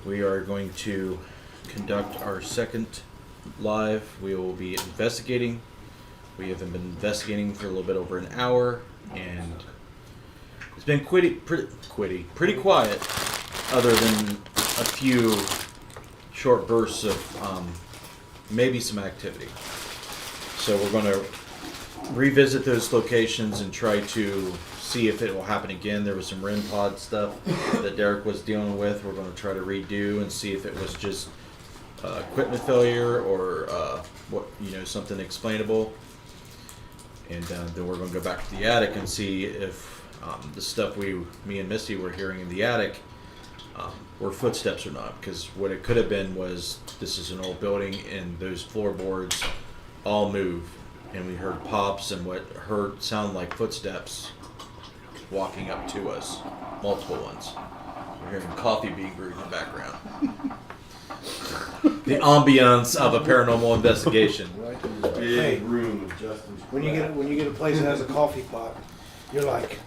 We are going to conduct our second live. We will be investigating. We have been investigating for a little bit over an hour, and it's been pretty quiet, other than a few short bursts of maybe some activity. So we're going to revisit those locations and try to see if it will happen again. There was some REM pod stuff that Derek was dealing with. We're going to try to redo and see if it was just equipment failure or something explainable. And then we're going to go back to the attic and see if the stuff me and Misty were hearing in the attic were footsteps or not. Because what it could have been was, this is an old building and those floorboards all move, and we heard pops and what sound like footsteps walking up to us, multiple ones. We're hearing coffee being brewed in the background. The ambiance of a paranormal investigation. Big room of Justin's. When you get a place that has a coffee pot, you're like,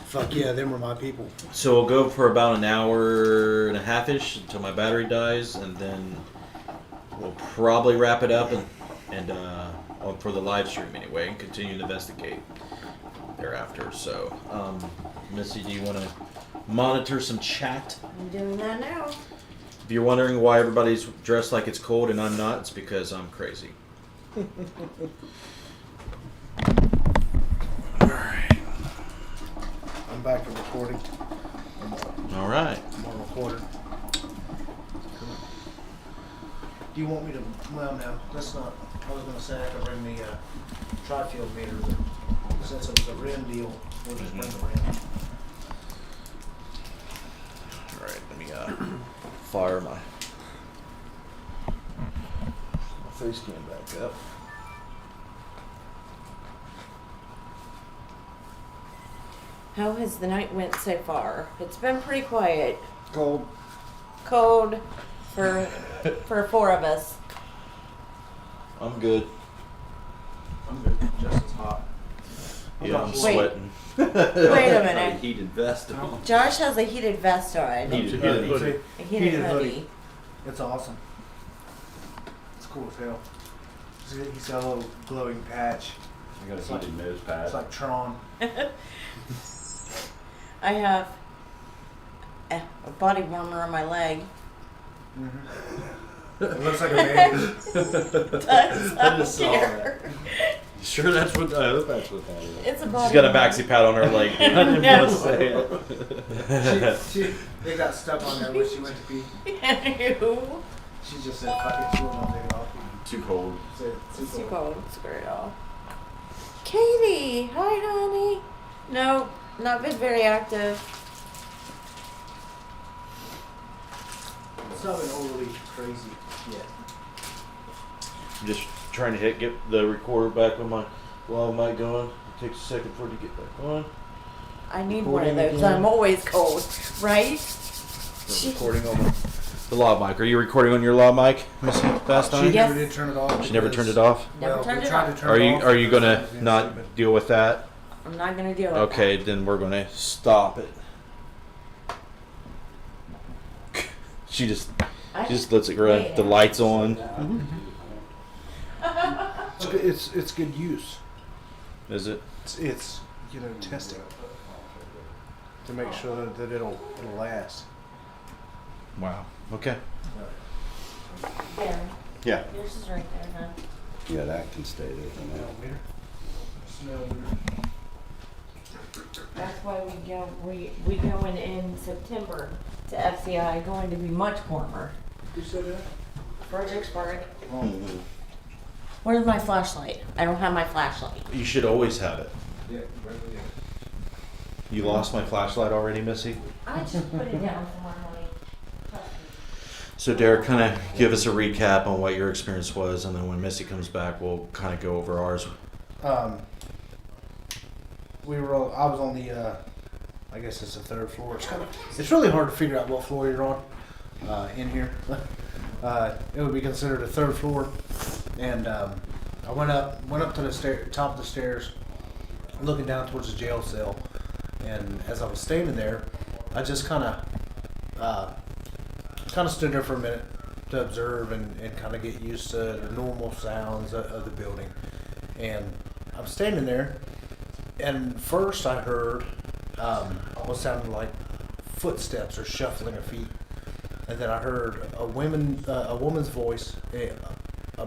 fuck yeah, them were my people. So we'll go for about an hour and a half-ish until my battery dies, and then we'll probably wrap it up and for the live stream anyway, and continue to investigate thereafter. So, Missy, do you want to monitor some chat? I'm doing that now. If you're wondering why everybody's dressed like it's cold and I'm not, it's because I'm crazy. Alright. I'm back to recording. Alright. I'm on recorder. Do you want me to? Well, no, that's not. I was going to say I could bring the Fairfield meter, but since it was a REM deal, we'll just bring the REM. Alright, let me fire my face cam back up. How has the night went so far? It's been pretty quiet. Cold. Cold for four of us. I'm good. I'm good. Justin's hot. Yeah, I'm Wait. sweating. Wait a minute. A heated vest on. Josh has a heated vest on. Heated hoodie. A heated hoodie. It's awesome. It's cool as hell. He's got a little glowing patch. I got a It's heated nose pad. It's like Tron. I have a body warmer on my leg. Mm-hmm. It looks like a bandage. I just saw that. You sure that's what? I hope that's what that is. It's a body She's got a warmer. maxi pad on her leg. I didn't No. want to say it. They got stuck on there when she went to pee. Ew. She just said, fuck it, she won't take it off. Too cold. Said, It's too cold. Screw it all. Katie, hi, honey. No, not been very active. It's not been overly crazy yet. I'm just trying to get the recorder back on my mic going. It takes a second for it to get back on. I need one of Recording those. again. I'm always cold, right? The recording on the lav mic. Are you recording on your lav mic, Miss Fastine? Yes. Never did turn it off. She never turned it off? Never Well, turned we it tried off. to turn Are it you off are you because gonna it's being not stupid. deal with that? I'm not gonna deal with Okay, then we're gonna stop it. She just lets it run. The lights on. It's good use. Is it? It's testing to make sure that it'll last. Wow. Okay. There. Yeah. Yours is right there, huh? Yeah, that can stay there for now. Smell meter. Smell meter. That's why we going in September to FCI, going to be much warmer. Who said that? Fredericksburg. Mm-hmm. Where's my flashlight? I don't have my flashlight. You should always have it. Yeah, right there. You lost my flashlight already, Missy? I just put it down somewhere, honey. Trust me. So Derek, kind of give us a recap on what your experience was, and then when Missy comes back, we'll kind of go over ours. I was on the, I guess it's the third floor. It's really hard to figure out what floor you're on in here. It would be considered a third floor, and I went up to the top of the stairs, looking down towards the jail cell, and as I was standing there, I just kind of kind of stood there for a minute to observe and kind of get used to the normal sounds of the building. And I'm standing there, and first I heard what sounded like footsteps or shuffling of feet, and then I heard a woman's voice, a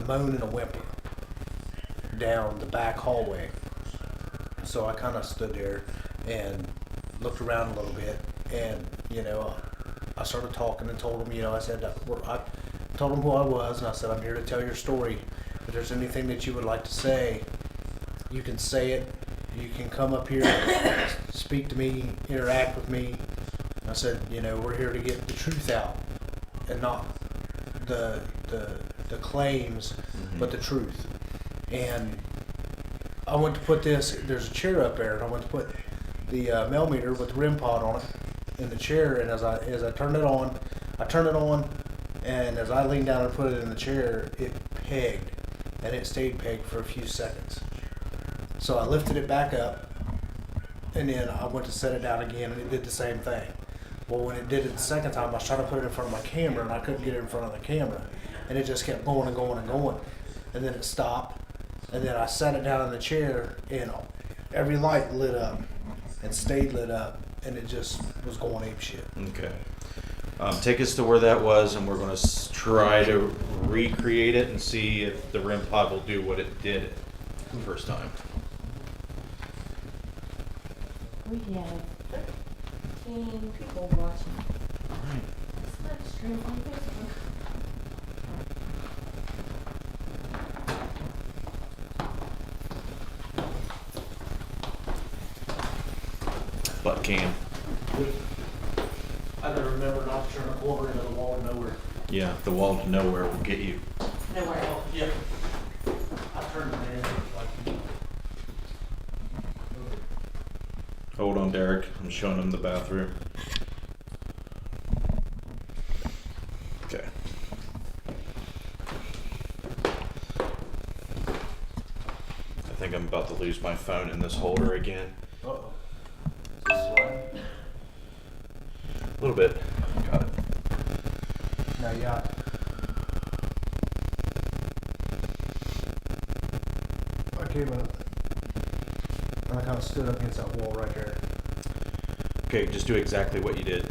moan and a whimper down the back hallway. So I kind of stood there and looked around a little bit, and I started talking and told them, I said, I told them who I was, and I said, I'm here to tell your story. If there's anything that you would like to say, you can say it. You can come up here, speak to me, interact with me. I said, we're here to get the truth out, and not the claims, but the truth. And I went to put this. There's a chair up there, and I went to put the mail meter with the REM pod on it in the chair. And as I turned it on, and as I leaned down and put it in the chair, it pegged, and it stayed pegged for a few seconds. So I lifted it back up, and then I went to set it down again, and it did the same thing. Well, when it did it the second time, I was trying to put it in front of my camera, and I couldn't get it in front of the camera, and it just kept going and going and going, and then it stopped, and then I sat it down in the chair, and every light lit up and stayed lit up, and it just was going apeshit. Okay. Take us to where that was, and we're going to try to recreate it and see if the REM pod will do what it did the first time. We have 13 people watching. Alright. It's not streamed on Facebook. Butt cam. I gotta remember not to turn a quarter into the wall of nowhere. Yeah, the wall to nowhere will get you. Nowhere else. Yep. I turned it in like. Hold on, Derek. I'm showing him the bathroom. Okay. I think I'm about to lose my phone in this holder again. Uh-oh. A little bit. Got it. No, yeah. I came up and I kind of stood up against that wall right there. Okay, just do exactly what you did.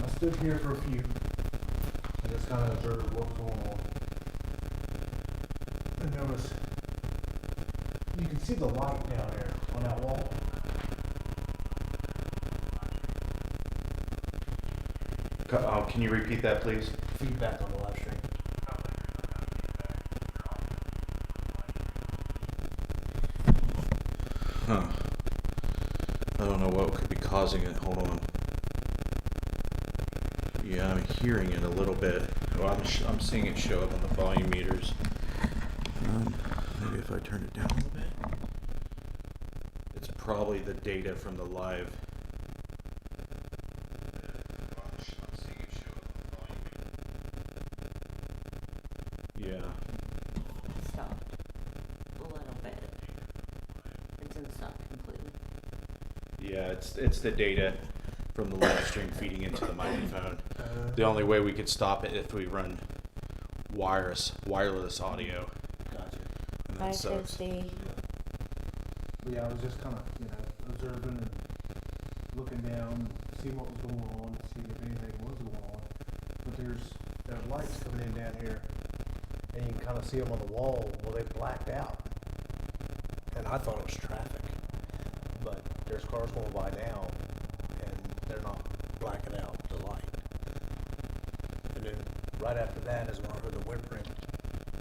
I stood here for a few and just kind of observed what was going on. And there was, you can see the light down there on that wall. Can you repeat that, please? Feedback on the live stream. Huh. I don't know what could be causing it. Hold on. Yeah, I'm hearing it a little bit. Well, I'm seeing it show up on the volume meters. Maybe if I turn it down a little bit. It's probably the data from the live. I'm seeing it show up on the volume meter. Yeah. Stop. A little bit. It didn't stop completely. Yeah, it's the data from the live stream feeding into the microphone. The only way we could stop it if we run wireless audio. Gotcha. And that sucks. 550. Yeah, I was just kind of, observing and looking down, seeing what was going on, seeing if anything was going on. But there's lights coming in down here, and you can kind of see them on the wall. Well, they blacked out, and I thought it was traffic. But there's cars going by now, and they're not blacking out the light. And then right after that is when I heard the whimpering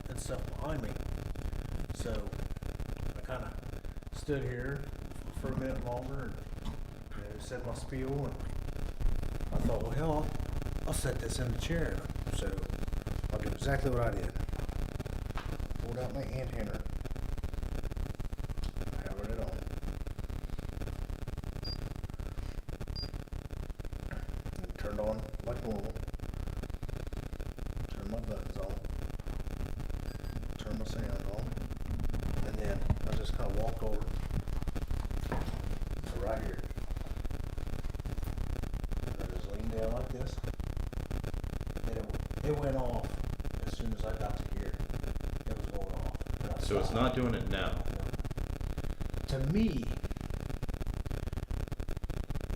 and stuff behind me. So I kind of stood here for a minute longer and said my spiel, and I thought, well, hell, I'll set this in the chair. So I'll do exactly what I did. Pulled out my antenna, hammered it on, and turned on like normal. Turned my buttons on, turned my sound on, and then I just kind of walked over right here. And I just leaned down like this, and it went off as soon as I got to here. It was going off. And I So it's stopped. not doing it now. To me,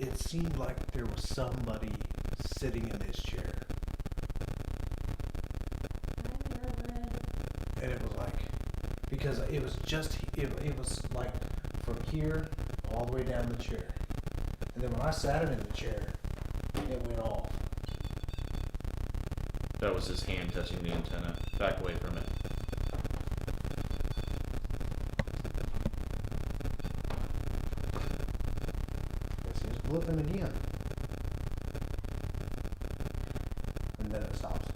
it seemed like there was somebody sitting in this chair. And it was like, because it was just, it was like from here all the way down the chair. And then when I sat it in the chair, it went off. That was his hand touching the antenna. Back away from it. Yes, he was blipping again. And then it stops.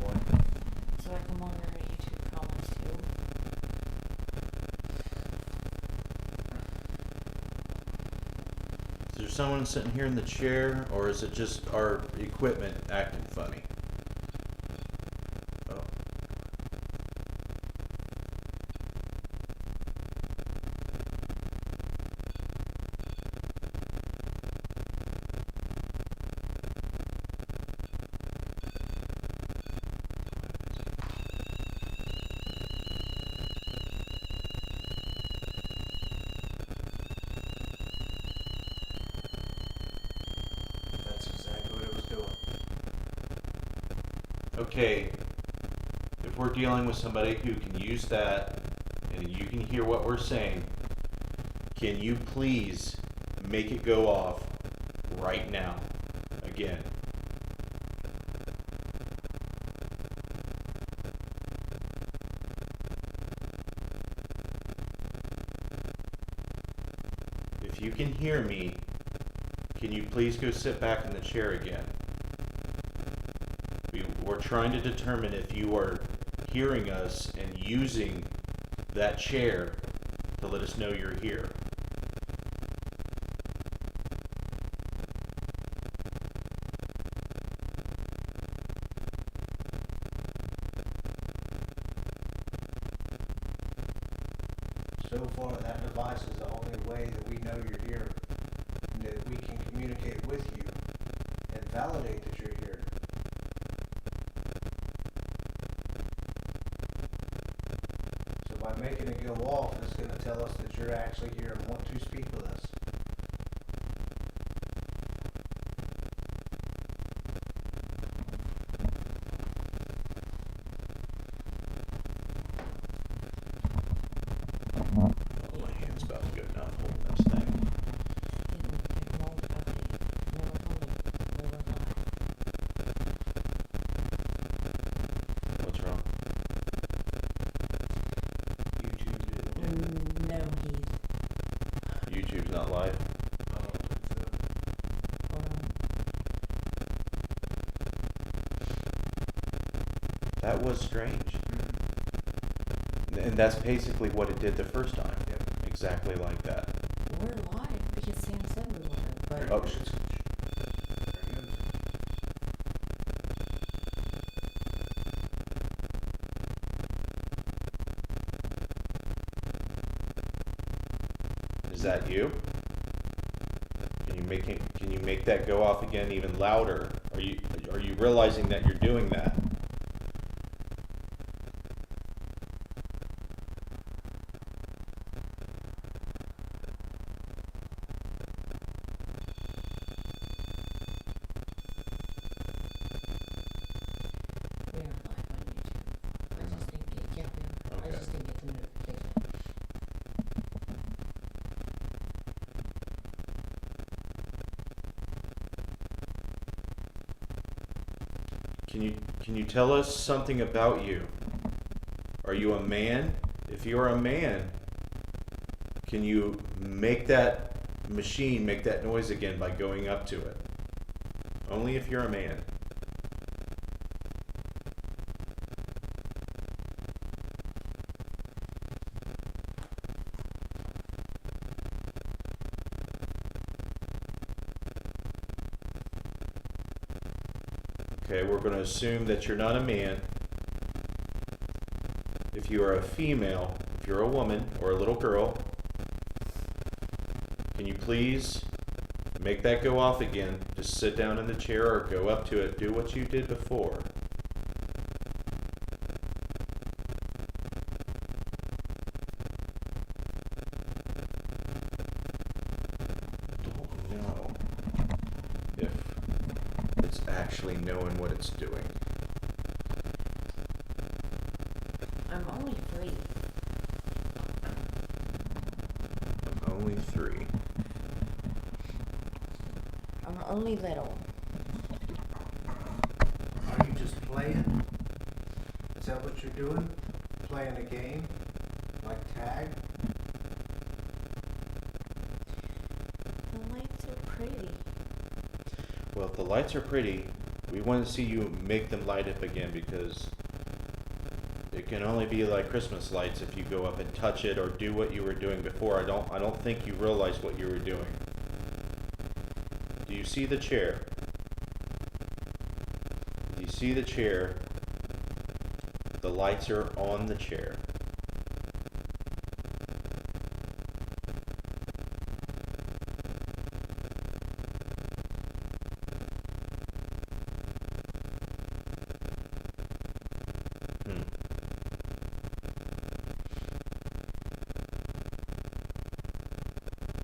What? So I can monitor YouTube comments too. Is there someone sitting here in the chair, or is it just our equipment acting funny? Oh. That's exactly what it was doing. Okay, if we're dealing with somebody who can use that and you can hear what we're saying, can you please make it go off right now? Again. If you can hear me, can you please go sit back in the chair again? We're trying to determine if you are hearing us and using that chair to let us know you're here. So far, that device is the only way that we know you're here, and that we can communicate with you and validate that you're here. So by making it go off, it's going to tell us that you're actually here and want to speak with us. Oh, my hand's about to go down holding this thing. What's wrong? YouTube did it. No, he's. YouTube's not live. I don't think so. Hold on. That was strange. And that's basically what it did the first time. Yep. Exactly like that. We're live because Sam said we were, but Oh. There it goes. Is that you? Can you make that go off again even louder? Are you realizing that you're doing that? we are live on YouTube. I just didn't get, yeah, we are. I Okay. just didn't get the notification. Can you tell us something about you? Are you a man? If you're a man, can you make that machine make that noise again by going up to it? Only if you're a man. Okay, we're going to assume that you're not a man. if you are a female, if you're a woman or a little girl, can you please make that go off again? Just sit down in the chair or go up to it. Do what you did before. Don't know if it's actually knowing what it's doing. I'm only 3. Only 3. I'm only little. Are you just playing? Is that what you're doing? Playing a game? Like tag? The lights are pretty. Well, if the lights are pretty, we want to see you make them light up again, because it can only be like Christmas lights if you go up and touch it or do what you were doing before. I don't think you realized what you were doing. Do you see the chair? Do you see the chair? The lights are on the chair.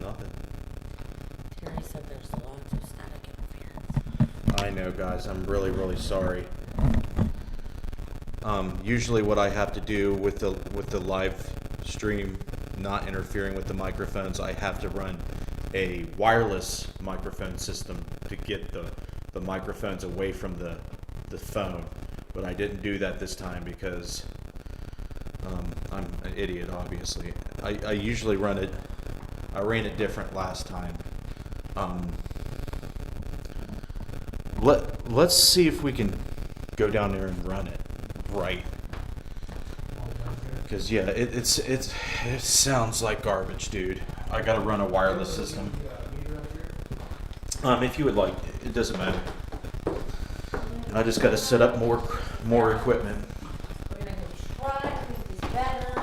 Nothing. Terry said there's lots of static interference. I know, guys. I'm really, really sorry. Usually, what I have to do with the live stream not interfering with the microphones, I have to run a wireless microphone system to get the microphones away from the phone. But I didn't do that this time because I'm an idiot, obviously. I usually run it. I ran it different last time. Let's see if we can go down there and run it right. Because yeah, it sounds like garbage, dude. I gotta run a wireless system. If you would like, it doesn't matter. I just gotta set up more equipment. We're gonna go try this is better.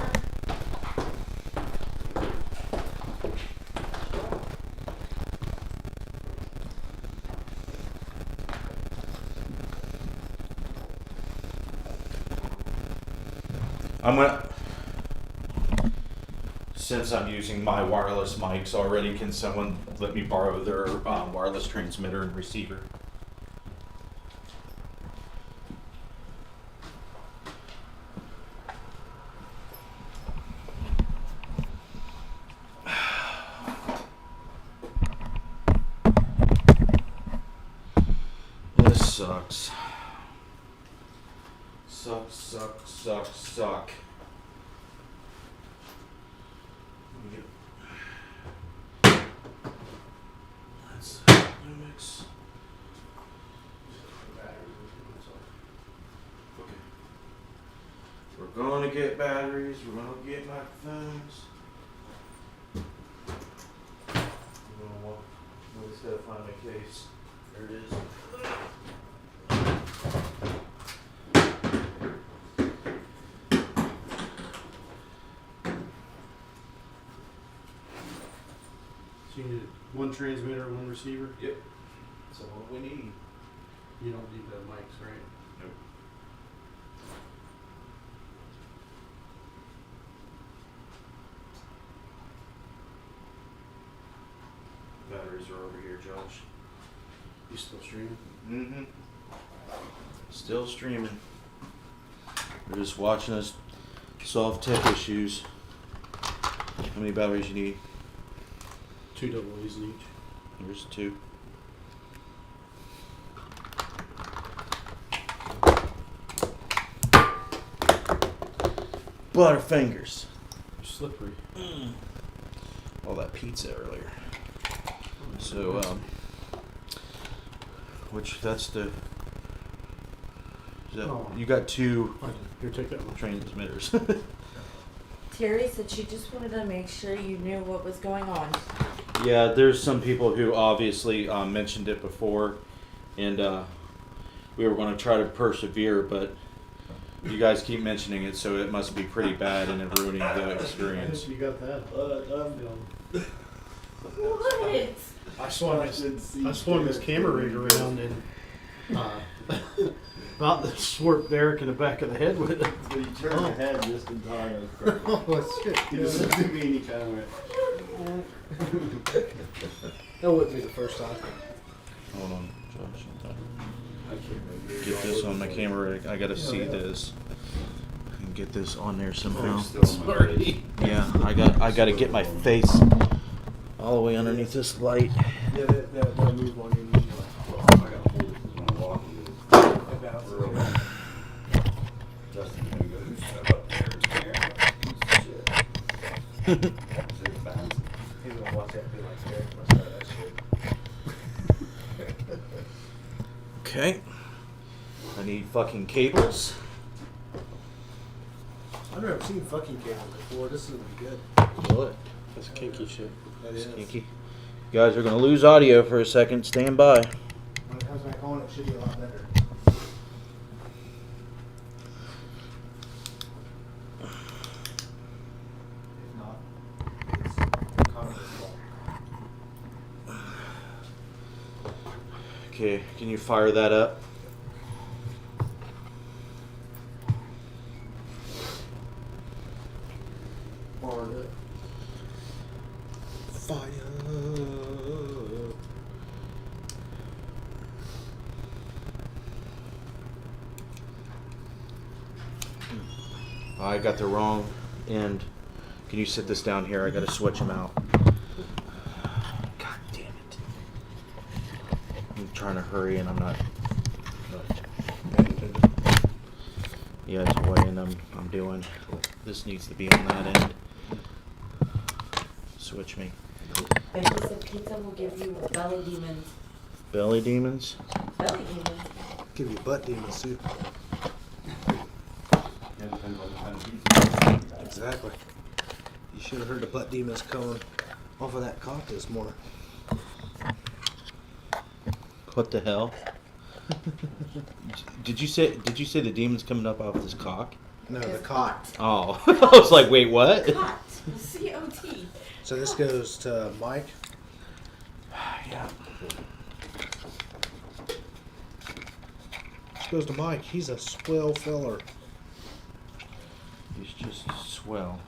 Since I'm using my wireless mics already, can someone let me borrow their wireless transmitter and receiver? This sucks. Suck. Let's mix. Okay. We're gonna get batteries. We're gonna get microphones. We just gotta find my case. There it is. So you need one transmitter, one receiver? Yep. That's all we need. You don't need the mics, right? Nope. Batteries are over here, Josh. You still streaming? Mm-hmm. Still streaming. They're just watching us solve tech issues. How many batteries you need? 2 double A's in each. There's 2. Butterfingers. You're slippery. All that pizza earlier. So, which that's the. Is that, Oh. You got 2 Here, take that one. transmitters. Terry said she just wanted to make sure you knew what was going on. Yeah, there's some people who obviously mentioned it before, and we were going to try to persevere, but You guys keep mentioning it, so it must be pretty bad and it ruining the experience. You got that. What? I swung this camera rig around and about to swerve Derek in the back of the head with it. But he turned the head just in time. Oh, shit. He just looked at me and he kind of went. That wouldn't be the first time. Hold on, Josh. I can't remember. Get this on my camera. I gotta see this. And get this on there somehow. Sorry. Yeah, I gotta get my face all the way underneath this light. Yeah, that move on you. I gotta hold it because when I walk Justin's gonna go, who's that up there? It's Aaron. Shit. Is it bouncing? He's gonna watch that and be like, Derek must have that shit. Okay. I need fucking cables. I've never seen fucking cable before. This is gonna be good. Will it? That's kinky shit. That is. Kinky. You guys are gonna lose audio for a second. Stand by. When it comes back on, it should be a lot better. If not, it's Connor's fault. Okay, can you fire that up? I got the wrong end. Can you sit this down here? I gotta switch them out. God damn it. I'm trying to hurry and I'm not. Yeah, it's weighing I'm doing. This needs to be on that end. Switch me. Becky said pizza will give you belly demons. Belly demons? Belly demons? Give you butt demons too. Yeah, depends on the kind of pizza. Exactly. You should have heard the butt demons coming off of that cock this morning. What the hell? Did you say the demon's coming up off this cock? No, the It's cock. Oh. I was like, wait, what? Cot. C-O-T. So this goes to Mike. Yeah. This goes to Mike. He's a swell feller. He's just swell.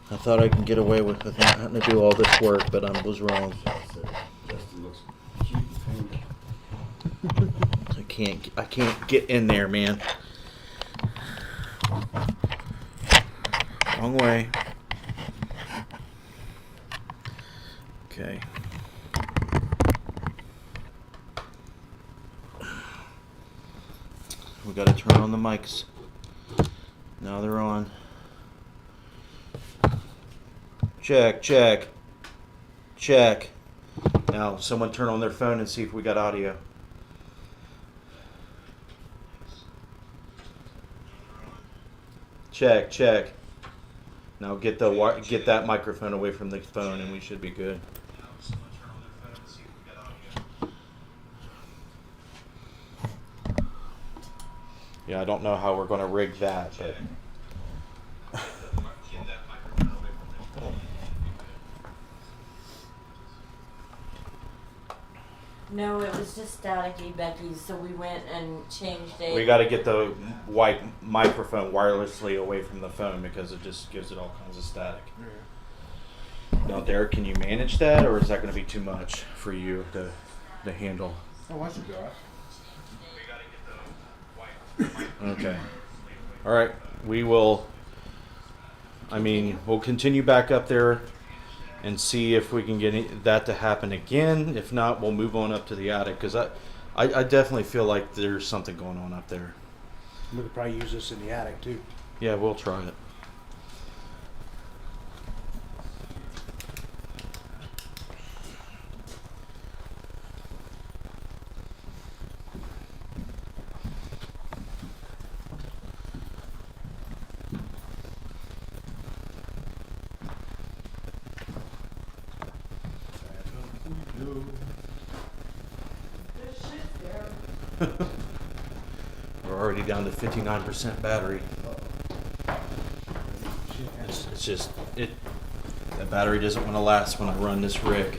I thought I could get away with not having to do all this work, but I was wrong. Justin looks cute and pink. I can't get in there, man. Wrong way. Okay. We gotta turn on the mics. Now they're on. Check, check, check. Now someone turn on their phone and see if we got audio. Check, check. Now get that microphone away from the phone and we should be good. Yeah, I don't know how we're going to rig that, but No, it was just staticky, Becky, so we went and changed it. we got to get the white microphone wirelessly away from the phone because it just gives it all kinds of static. Now, Derek, can you manage that, or is that going to be too much for you to handle? Oh, I should be alright. Okay. All right. We will. I mean, we'll continue back up there and see if we can get that to happen again. If not, we'll move on up to the attic because I definitely feel like there's something going on up there. We could probably use this in the attic too. Yeah, we'll try it. We're already down to 59% battery. It's just, the battery doesn't want to last when I run this rig.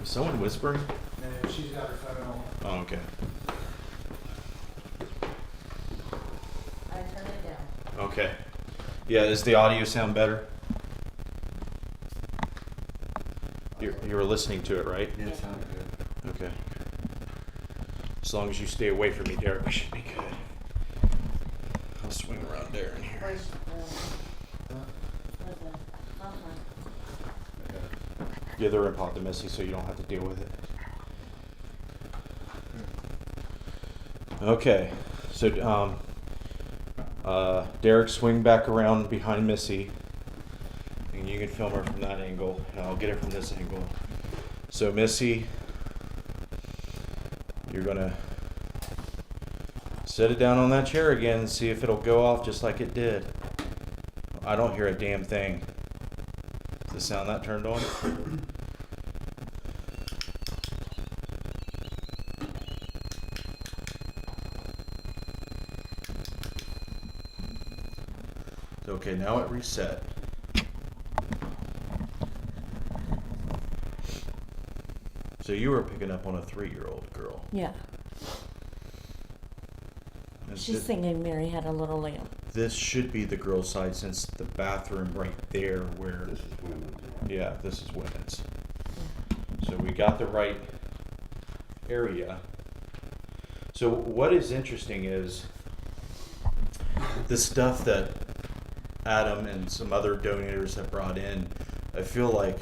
Is someone whispering? No, she's got her phone on. Oh, okay. I turn it down. Okay. Yeah, does the audio sound better? You were listening to it, right? Yeah, it sounded good. Okay. As long as you stay away from me, Derek, we should be good. I'll swing around there in here. Where's the front one? Yeah, they're in pot to Missy, so you don't have to deal with it. Okay, so Derek, swing back around behind Missy, and you can film her from that angle, and I'll get it from this angle. So Missy, you're gonna set it down on that chair again and see if it'll go off just like it did. I don't hear a damn thing. Is the sound not turned on? Okay, now it reset. So you were picking up on a 3-year-old girl. Yeah. And She's thi- thinking Mary had a little lamb. This should be the girl's side since the bathroom right there where, This is women. yeah, this is women's. So we got the right area. So what is interesting is the stuff that Adam and some other donators have brought in, I feel like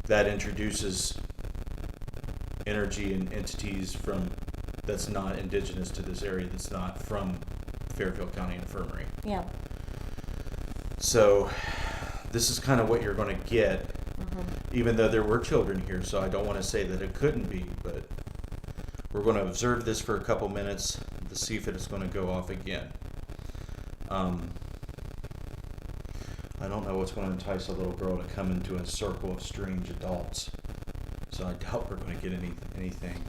that introduces energy and entities from that's not indigenous to this area, that's not from Fairfield County Infirmary. Yeah. So this is kind of what you're going to get, Mm-hmm. even though there were children here, so I don't want to say that it couldn't be, but we're going to observe this for a couple minutes to see if it is going to go off again. I don't know what's going to entice a little girl to come into a circle of strange adults, so I doubt we're going to get anything.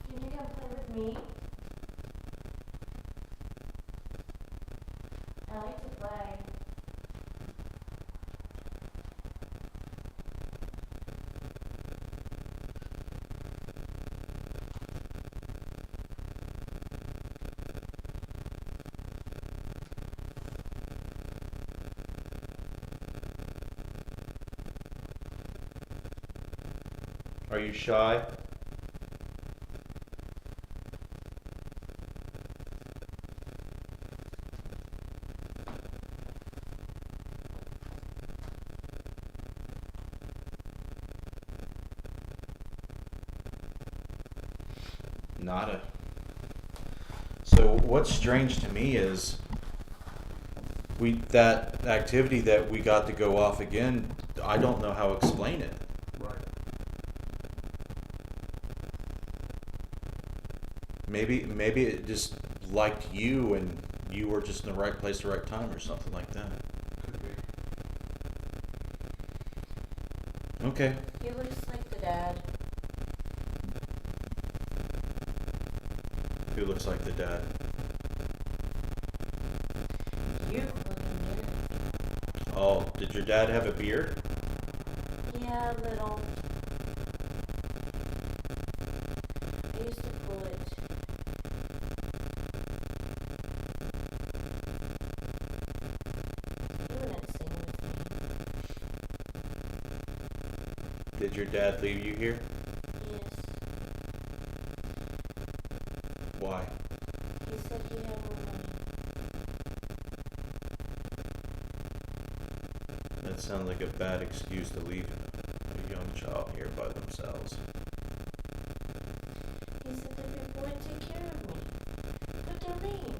Can you come play with me? I like to play. Are you shy? Nada. So what's strange to me is that activity that we got to go off again, I don't know how to explain it. Right. Maybe it just liked you and you were just in the right place at the right time or something like that. Could be. Okay. He looks like the dad. Who looks like the dad? You looking good. Oh, did your dad have a beard? Yeah, a little. I used to pull it. You wouldn't sing with me. Did your dad leave you here? Yes. Why? He said he had more money. That sounds like a bad excuse to leave a young child here by themselves. He said that people would take care of me. But they're mean.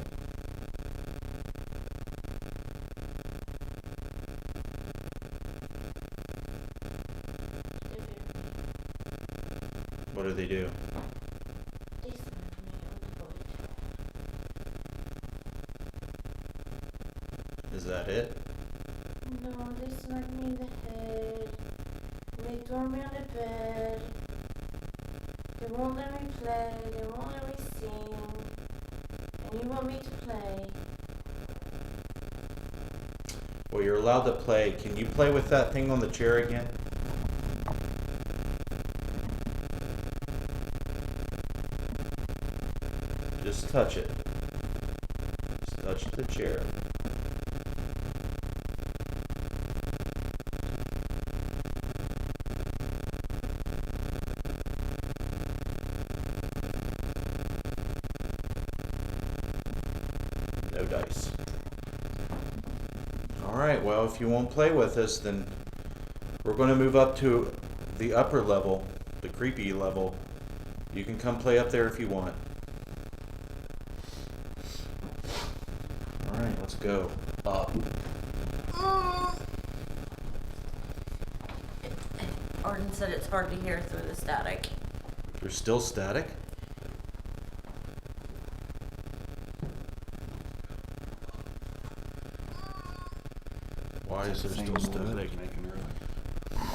What do they do? They smack me on the Is that it? butt. No, they smack me in the head. And they throw me on the bed. They won't let me play. They won't let me sing. And you want me to play. Well, you're allowed to play. Can you play with that thing on the chair again? Just touch it. Just touch the chair. No dice. Alright, well, if you won't play with us, then we're going to move up to the upper level, the creepy level. You can come play up there if you want. Alright, let's go. Up. Arden said it's hard to hear through the static. There's still static? Why is there still static?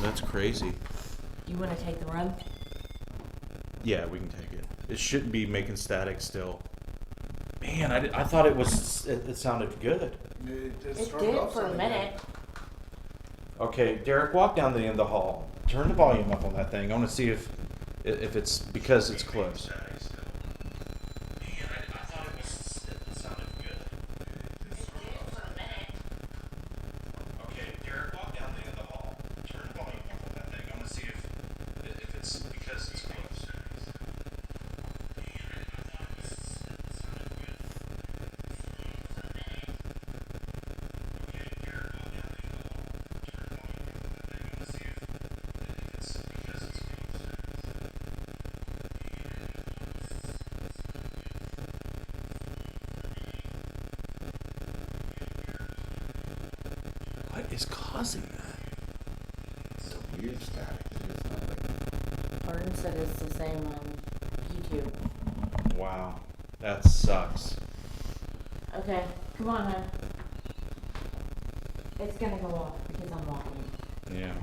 That's crazy. You want to take the run? Yeah, we can take it. It shouldn't be making static still. Man, I thought it was. It sounded good. It did for a minute. Okay, Derek, walk down the end of the hall. Turn the volume up on that thing. I want to see if it's because it's close. What is causing that? It's a weird static. It's not like Arden said it's the same on YouTube. Wow, that sucks. Okay, come on, hon. It's gonna go off because I'm walking. Yeah.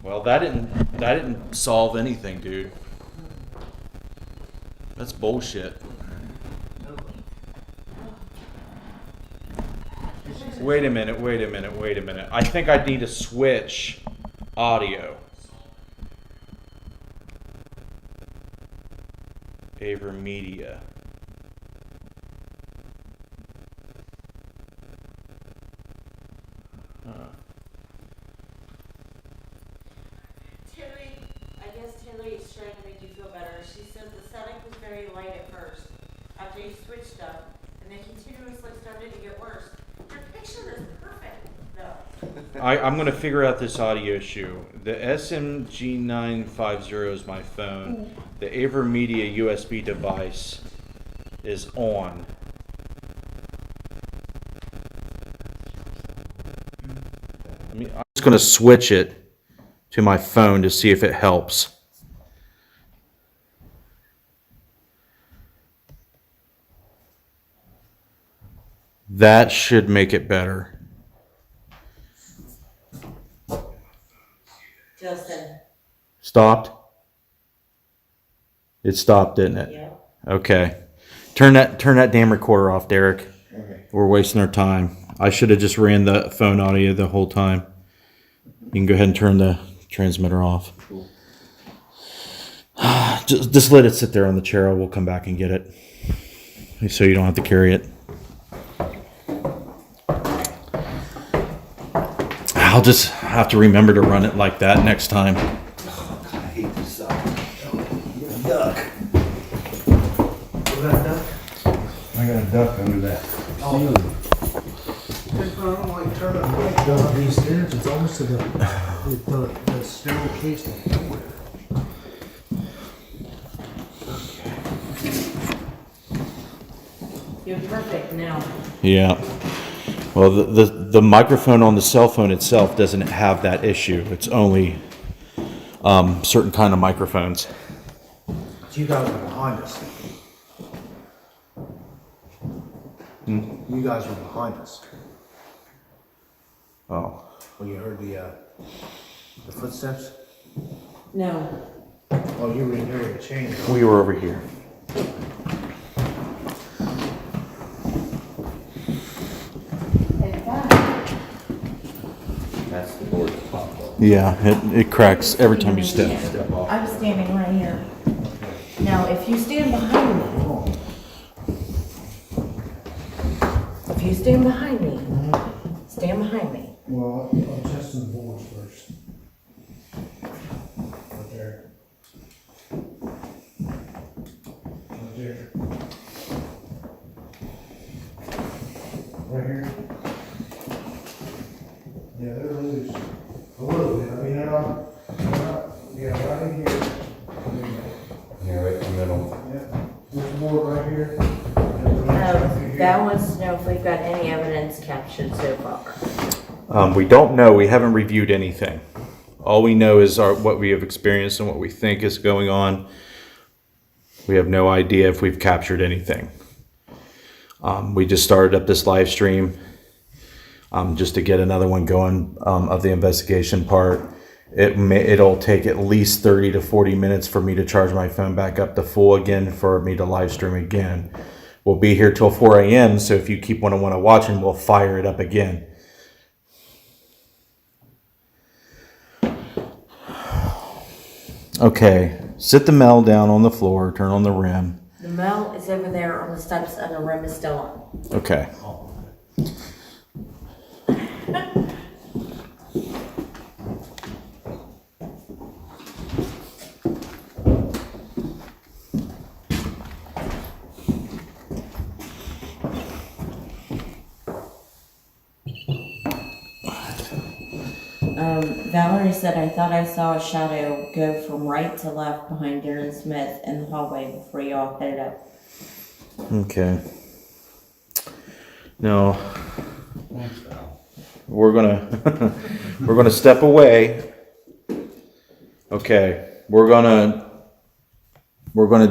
Well, that didn't solve anything, dude. That's bullshit. Wait a minute. I think I need to switch audio. Aver Media. Tilly, I guess Tilly is trying to make you feel better. She said the static was very light at first, after you switched up, and then continuously started to get worse. Your picture is perfect, though. I'm going to figure out this audio issue. The SMG950 is my phone. The Aver Media USB device is on. I'm just going to switch it to my phone to see if it helps. That should make it better. Justin. Stopped? It stopped, didn't it? Yeah. Okay. Turn that damn recorder off, Derek. okay. We're wasting our time. I should have just ran the phone audio the whole time. You can go ahead and turn the transmitter off. Cool. Just let it sit there on the chair. We'll come back and get it. So you don't have to carry it. I'll just have to remember to run it like that next time. Oh, God, I hate this stuff. Duck. Was that duck? I got a duck under that. Oh. I don't like turning the light down these stairs. It's almost to the sterile casing. You're perfect now. Yeah. Well, the microphone on the cell phone itself doesn't have that issue. It's only certain kind of microphones. You guys were behind us. You guys were behind us Oh, when you heard the footsteps. No. Oh, you were in there with a chain. we were over here. That's the board that popped up. Yeah, it cracks every time you step. Step off. I'm standing right here. Now, if you stand behind me, stand behind me. Well, I'm testing the boards first. Right there. Right there. Right here. Yeah, they're loose. A little bit. I mean, they're not, yeah, right in here. Yeah, right in the middle. Yeah. This board right here. That wants to know if we've got any evidence captured so far. We don't know. We haven't reviewed anything. All we know is what we have experienced and what we think is going on. We have no idea if we've captured anything. We just started up this live stream just to get another one going of the investigation part. It'll take at least 30 to 40 minutes for me to charge my phone back up to full again for me to live stream again. We'll be here till 4 a.m. So if you keep want to watch, and we'll fire it up again. Okay, sit the Mel down on the floor, turn on the rim. The Mel is over there on the steps and the rim is still on. Okay. Valerie said, I thought I saw a shadow go from right to left behind Darren Smith in the hallway before y'all headed up. Okay. No, Thanks, Val. we're gonna step away. Okay, we're gonna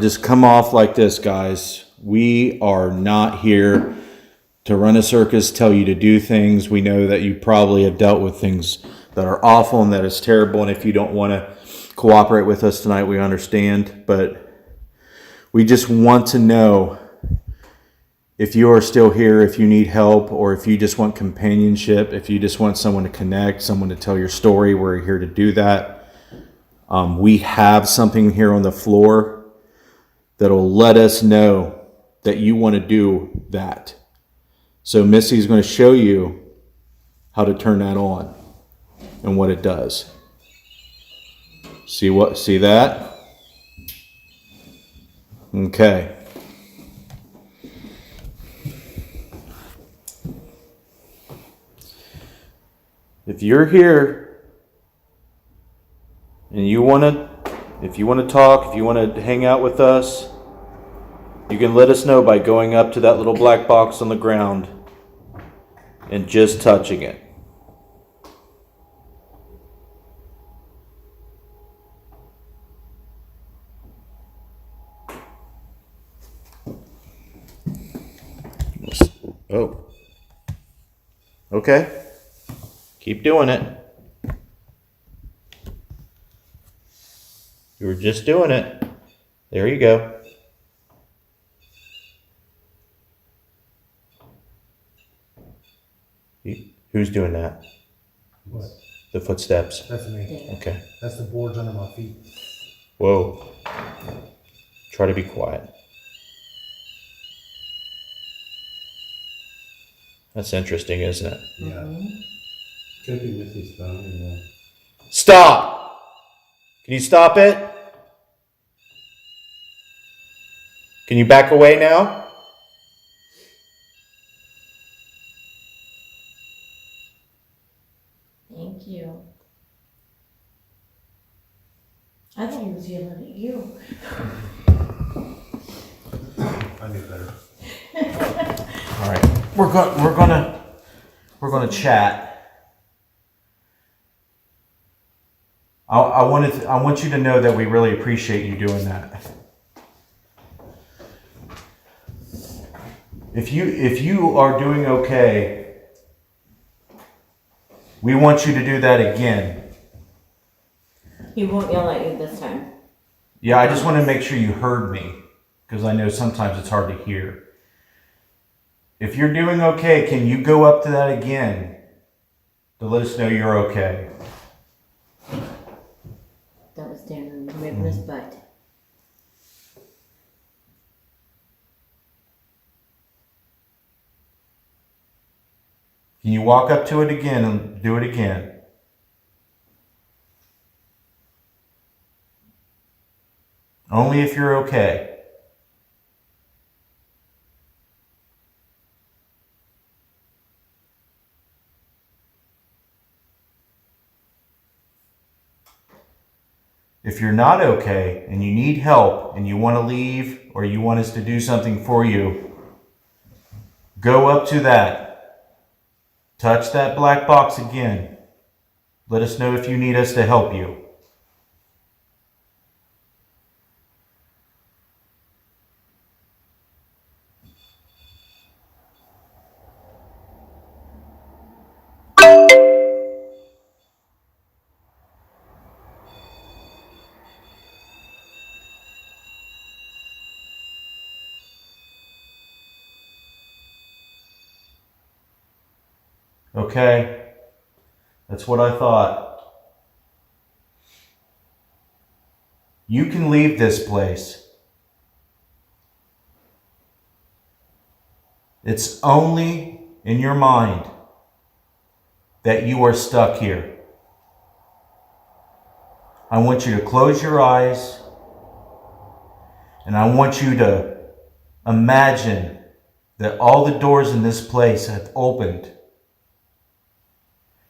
just come off like this, guys. We are not here to run a circus, tell you to do things. We know that you probably have dealt with things that are awful and that is terrible. And if you don't want to cooperate with us tonight, we understand. But we just want to know if you are still here, if you need help, or if you just want companionship, if you just want someone to connect, someone to tell your story, we're here to do that. We have something here on the floor that'll let us know that you want to do that. So Missy's going to show you how to turn that on and what it does. See that? Okay. If you're here and if you want to talk, if you want to hang out with us, you can let us know by going up to that little black box on the ground and just touching it. Oh. Okay. Keep doing it. You were just doing it. There you go. Who's doing that? What? The footsteps. That's me. Okay. That's the boards under my feet. Whoa. Try to be quiet. That's interesting, isn't it? Yeah. Could be Missy's phone and Stop! Can you stop it? Can you back away now? Thank you. I thought he was yelling at you. I knew better. All right. We're gonna chat. I want you to know that we really appreciate you doing that. If you are doing okay, we want you to do that again. He won't yell at you this time. Yeah, I just want to make sure you heard me, because I know sometimes it's hard to hear. If you're doing okay, can you go up to that again to let us know you're okay? That was Dan removing his butt. Can you walk up to it again and do it again? Only if you're okay. If you're not okay and you need help and you want to leave or you want us to do something for you, go up to that. Touch that black box again. Let us know if you need us to help you. Okay, that's what I thought. You can leave this place. It's only in your mind that you are stuck here. I want you to close your eyes and I want you to imagine that all the doors in this place have opened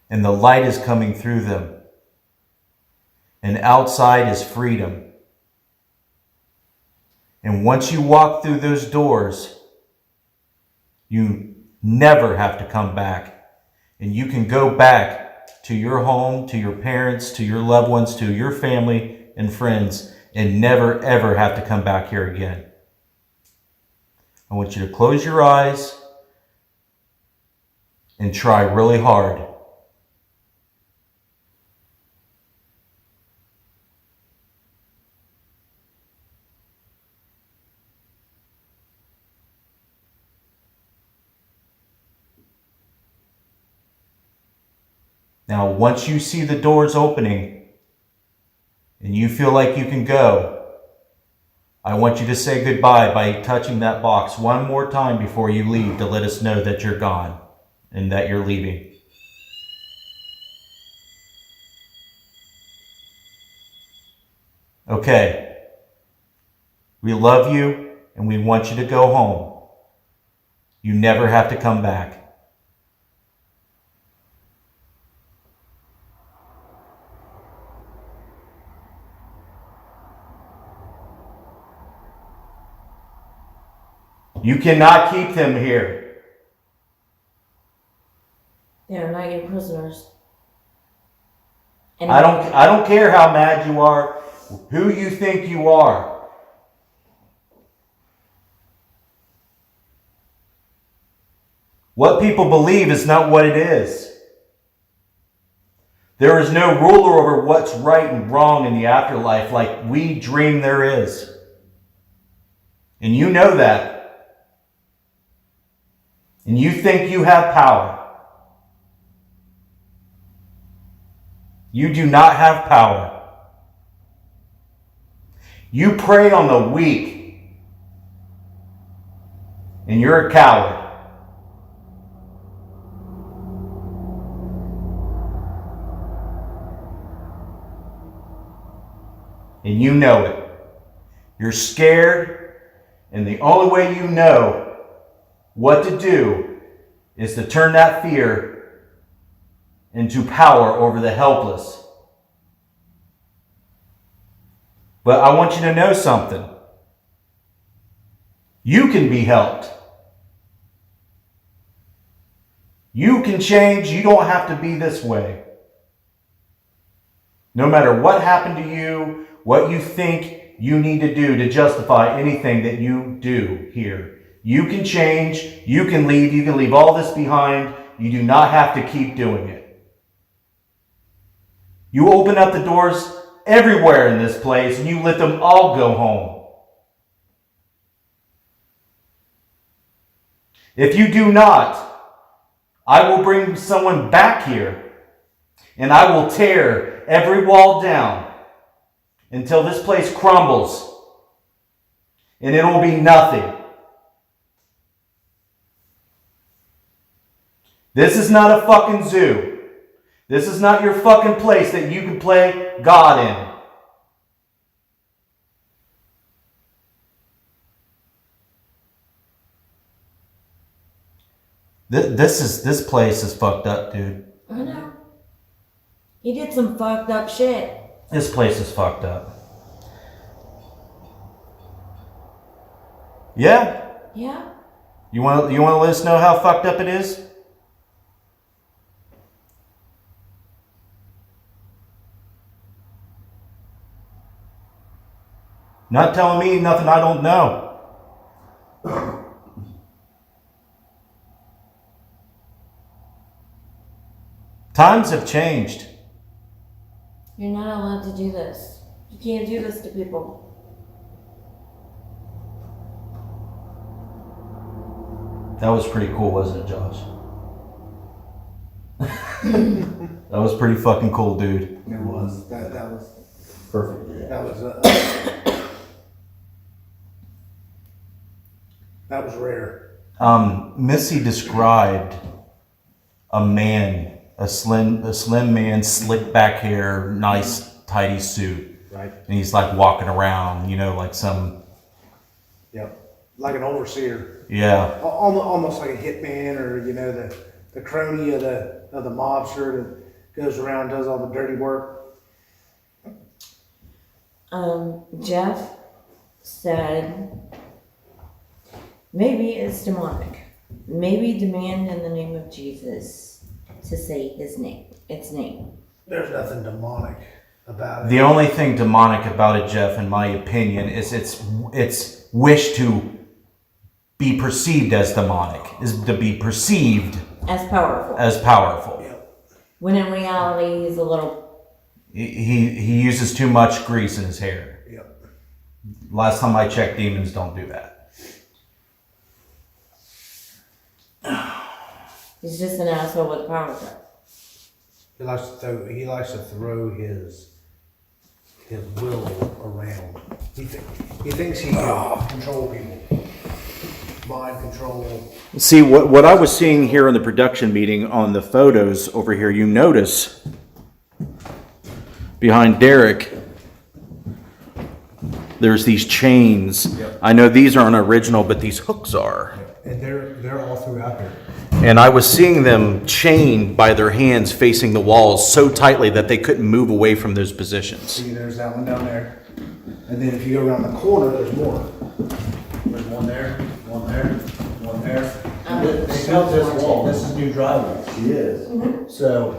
and the light is coming through them. And outside is freedom. And once you walk through those doors, you never have to come back. And you can go back to your home, to your parents, to your loved ones, to your family and friends, and never ever have to come back here again. I want you to close your eyes and try really hard. Now, once you see the doors opening and you feel like you can go, I want you to say goodbye by touching that box one more time before you leave to let us know that you're gone and that you're leaving. Okay. We love you and we want you to go home. You never have to come back. You cannot keep them here. They are not your prisoners. I don't care how mad you are, who you think you are. What people believe is not what it is. There is no ruler over what's right and wrong in the afterlife like we dream there is. And you know that. And you think you have power. You do not have power. You prey on the weak. And you're a coward. And you know it. You're scared, and the only way you know what to do is to turn that fear into power over the helpless. But I want you to know something. You can be helped. You can change. You don't have to be this way. No matter what happened to you, what you think you need to do to justify anything that you do here. You can change, you can leave all this behind. You do not have to keep doing it. You open up the doors everywhere in this place and you let them all go home. If you do not, I will bring someone back here and I will tear every wall down until this place crumbles and it will be nothing. This is not a fucking zoo. This is not your fucking place that you can play God in. This place is fucked up, dude. I know. He did some fucked up shit. This place is fucked up. Yeah? Yeah. You want to let us know how fucked up it is? Not telling me nothing I don't know. Times have changed. You're not allowed to do this. You can't do this to people. That was pretty cool, wasn't it, Josh? That was pretty fucking cool, dude. It was. That was. Perfect. That was. That was rare. Missy described a man, a slim man, slick back hair, nice tidy suit. Right. And he's like walking around, like some. Yep. Like an overseer. Yeah. Almost like a hitman, or the crony of the mobster that goes around and does all the dirty work. Jeff said maybe it's demonic. Maybe demand in the name of Jesus to say its name. There's nothing demonic about it. The only thing demonic about it, Jeff, in my opinion, is its wish to be perceived as demonic, is to be perceived As powerful. as powerful. Yep. When in reality he's a little. He uses too much grease in his hair. Yep. Last time I checked, demons don't do that. He's just an asshole with a power trip. He likes to throw his will around. He thinks he can control people. Mind control. See, what I was seeing here in the production meeting on the photos over here, you notice behind Derek, there's these chains. Yep. I know these aren't original, but these hooks are. And they're all throughout here. And I was seeing them chained by their hands facing the walls so tightly that they couldn't move away from those positions. See, there's that one down there. And then if you go around the corner, there's more. There's one there, one there, one there. They built this wall. This is new drywall. She is. So,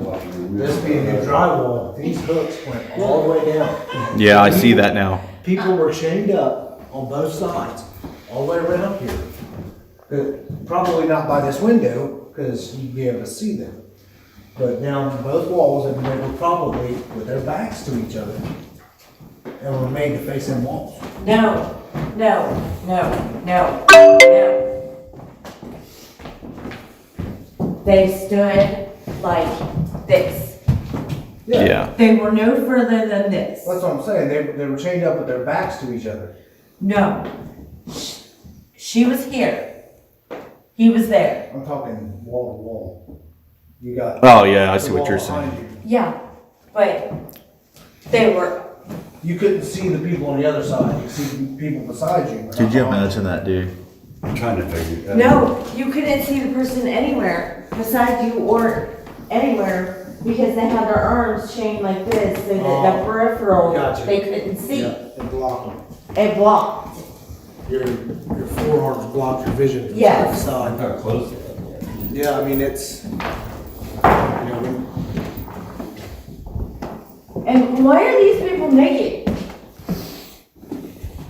this being new drywall, these hooks went all the way down. Yeah, I see that now. People were chained up on both sides, all the way around here. Probably not by this window, because you'd be able to see them. But down both walls, and they were probably with their backs to each other. And were made to face them walls. No. They stood like this. Yeah. They were no further than this. That's what I'm saying. They were chained up with their backs to each other. No. She was here. He was there. I'm talking wall to wall. You got. Oh, yeah, I see the what wall you're behind saying. you. Yeah, but they were. You couldn't see the people on the other side. You could see the people beside you. Could you imagine that, dude? I'm trying to figure it out. No, you couldn't see the person anywhere beside you or anywhere because they had their arms chained like this so that the peripheral Gotcha. they couldn't see. Yeah, and block them. It blocked. Your forearms block your vision from Yes. side to side. How close? Yeah, I mean it's. And why are these people naked?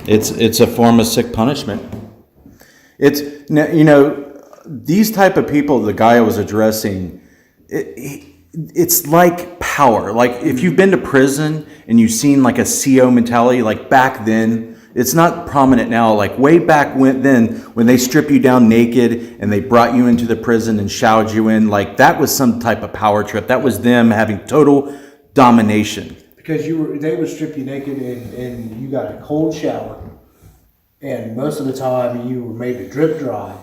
It's a form of sick punishment. It's, you know, these type of people, the guy I was addressing, it's like power. Like if you've been to prison and you've seen like a CO mentality, like back then, it's not prominent now. Like way back when they strip you down naked and they brought you into the prison and showered you in, like that was some type of power trip. That was them having total domination. Because they would strip you naked and you got a cold shower, and most of the time you were made to drip dry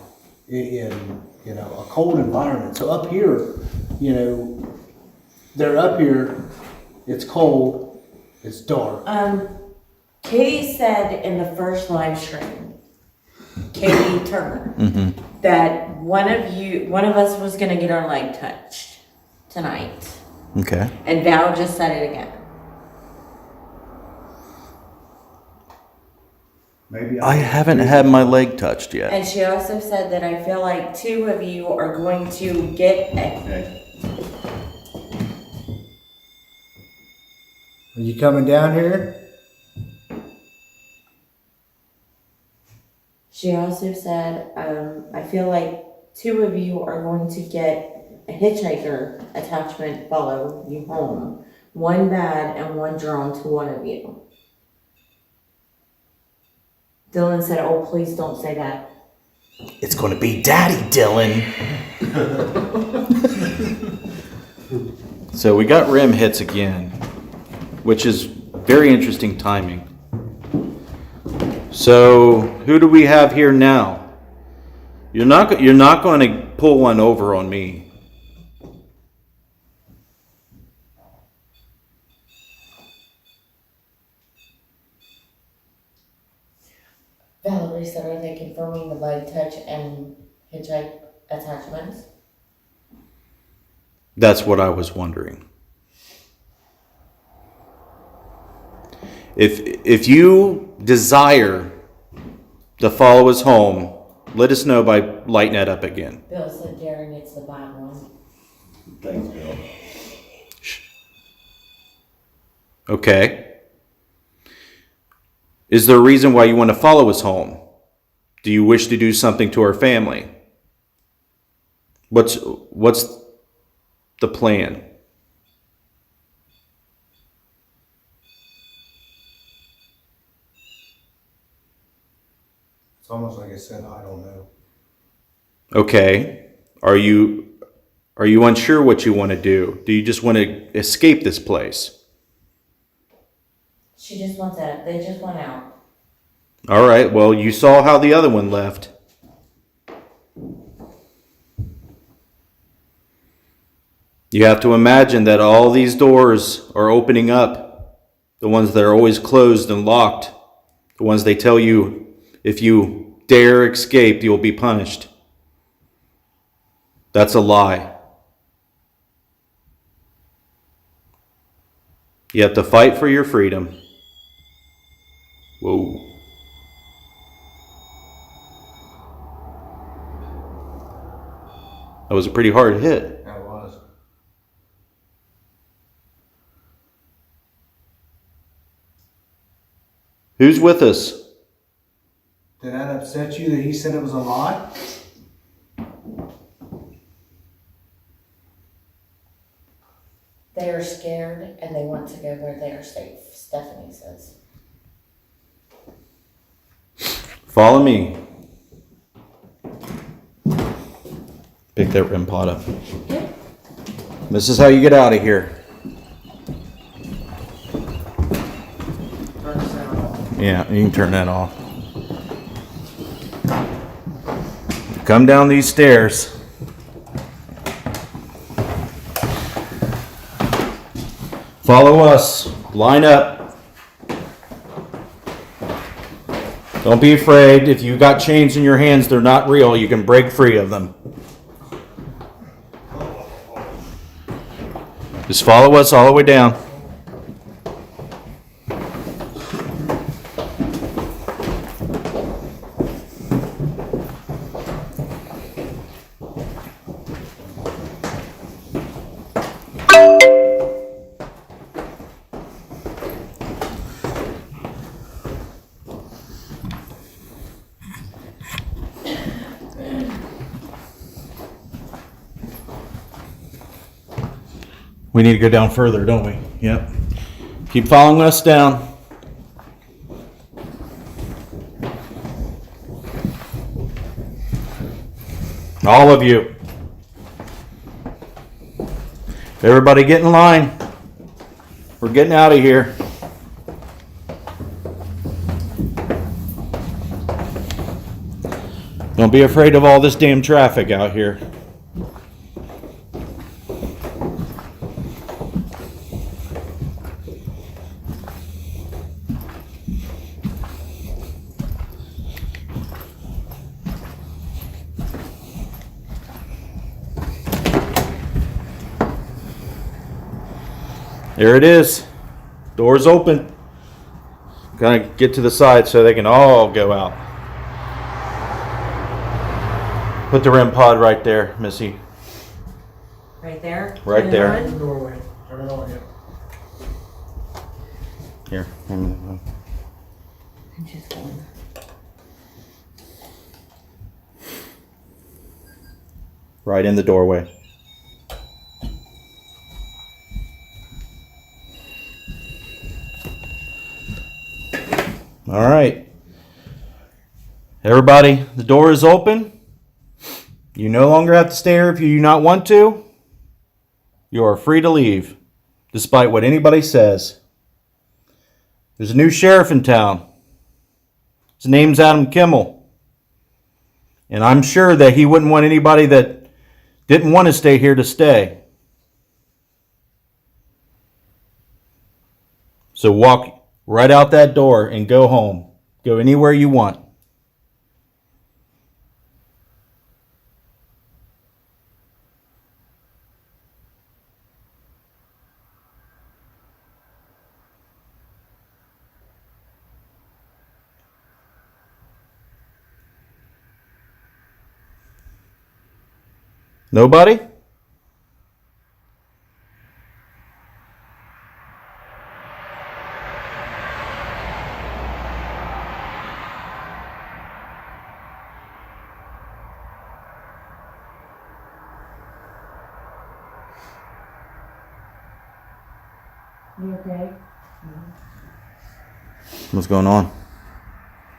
in you know a cold environment. So up here, you know, they're up here. It's cold. It's dark. Katie said in the first live stream, Katie Turner, that one of us was gonna get our leg touched tonight. Okay. And Val just said it again. Maybe I haven't had my leg touched yet. And she also said that I feel like two of you are going to get Are you coming down here? She also said, I feel like two of you are going to get a hitchhiker attachment follow you home. One bad and one drawn to one of you. Dylan said, oh, please don't say that. It's going to be Daddy Dylan. So we got rim hits again, which is very interesting timing. So who do we have here now? You're not going to pull one over on me. Valerie said, are they confirming the light touch and hitchhike attachments? That's what I was wondering. If you desire to follow us home, let us know by lighting that up again. Bill said Darren gets the bad one. Thanks, Bill. Okay. Is there a reason why you want to follow us home? Do you wish to do something to our family? What's the plan? It's almost like I said, I don't know. Okay. Are you unsure what you want to do? Do you just want to escape this place? She just wants out. They just went out. All right. Well, you saw how the other one left. You have to imagine that all these doors are opening up. The ones that are always closed and locked. The ones they tell you, if you dare escape, you'll be punished. That's a lie. You have to fight for your freedom. Whoa. That was a pretty hard hit. That was. Who's with us? Did that upset you that he said it was a lie? They are scared and they want to go where they are safe, Stephanie says. Follow me. Pick that rim pot up. This is how you get out of here. Turn the sound off. Yeah, you can turn that off. Come down these stairs. Follow us. Line up. Don't be afraid. If you got chains in your hands, they're not real. You can break free of them. Just follow us all the way down. We need to go down further, don't we? Yep. Keep following us down. All of you. Everybody get in line. We're getting out of here. Don't be afraid of all this damn traffic out here. There it is. Doors open. Gotta get to the side so they can all go out. Put the REM pod right there, Missy. Right there? Right Turn it there. on? Doorway. Turn it on, yeah. Here. I'm just going. Right in the doorway. All right. Everybody, the door is open. You no longer have to stay here if you do not want to. You are free to leave, despite what anybody says. There's a new sheriff in town. His name's Adam Kimmel. And I'm sure that he wouldn't want anybody that didn't want to stay here to stay. So walk right out that door and go home. Go anywhere you want. Nobody? You okay? What's going on?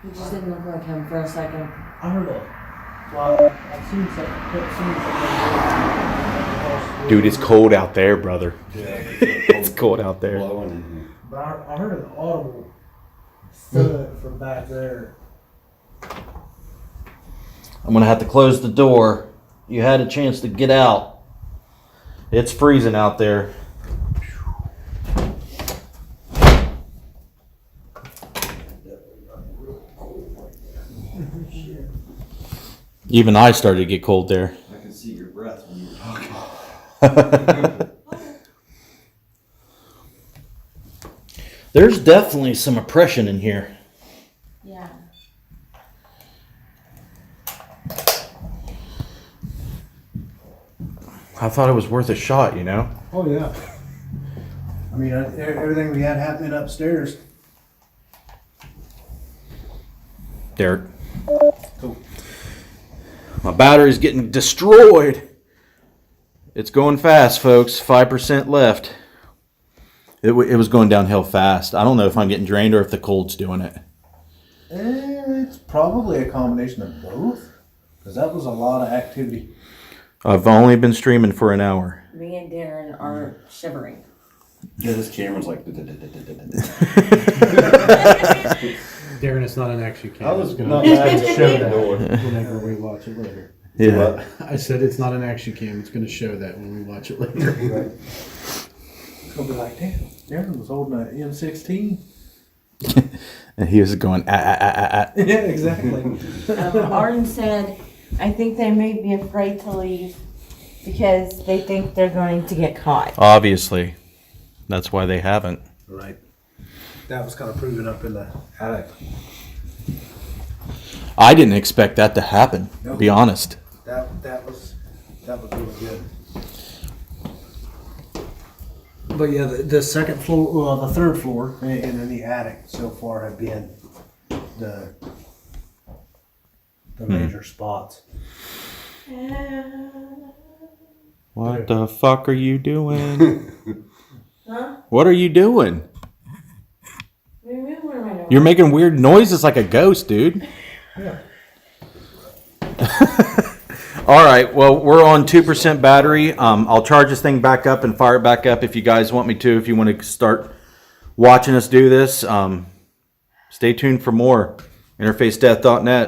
You just didn't look like him for a second. I heard a. Well, I've seen something. Dude, it's cold out there, brother. Yeah, It's cold out there. blowing in here. But I heard an audible thud from back there. I'm going to have to close the door. You had a chance to get out. It's freezing out there. Even I started to get cold there. I can see your breath when you were talking. There's definitely some oppression in here. Yeah. I thought it was worth a shot, you know? Oh yeah. I mean, everything we had happening upstairs. Derek. Cool. My battery's getting destroyed. It's going fast, folks. 5% left. It was going downhill fast. I don't know if I'm getting drained or if the cold's doing it. It's probably a combination of both, because that was a lot of activity. I've only been streaming for an hour. Me and Darren are shivering. Yeah, this camera's like. Darren, it's not an action cam. I was It's gonna not it's mad gonna at show the that door. whenever we watch it later. Yeah. I said it's not an action cam. It's going to show that when we watch it later. Right. It's gonna be like, damn, Darren was holding an M16. And he was going, Yeah, exactly. Arden said, I think they may be afraid to leave because they think they're going to get caught. Obviously. That's why they haven't. Right. That was kind of proven up in the attic. I didn't expect that to happen, to be honest. That was really good. But yeah, the second floor, well, the third floor, and then the attic so far have been the major spots. What the fuck are you doing? Huh? What are you doing? What do you mean, what am I doing? You're making weird noises like a ghost, dude. Yeah. All right, well, we're on 2% battery. I'll charge this thing back up and fire it back up if you guys want me to. If you want to start watching us do this, stay tuned for more. InterfaceDeath.net.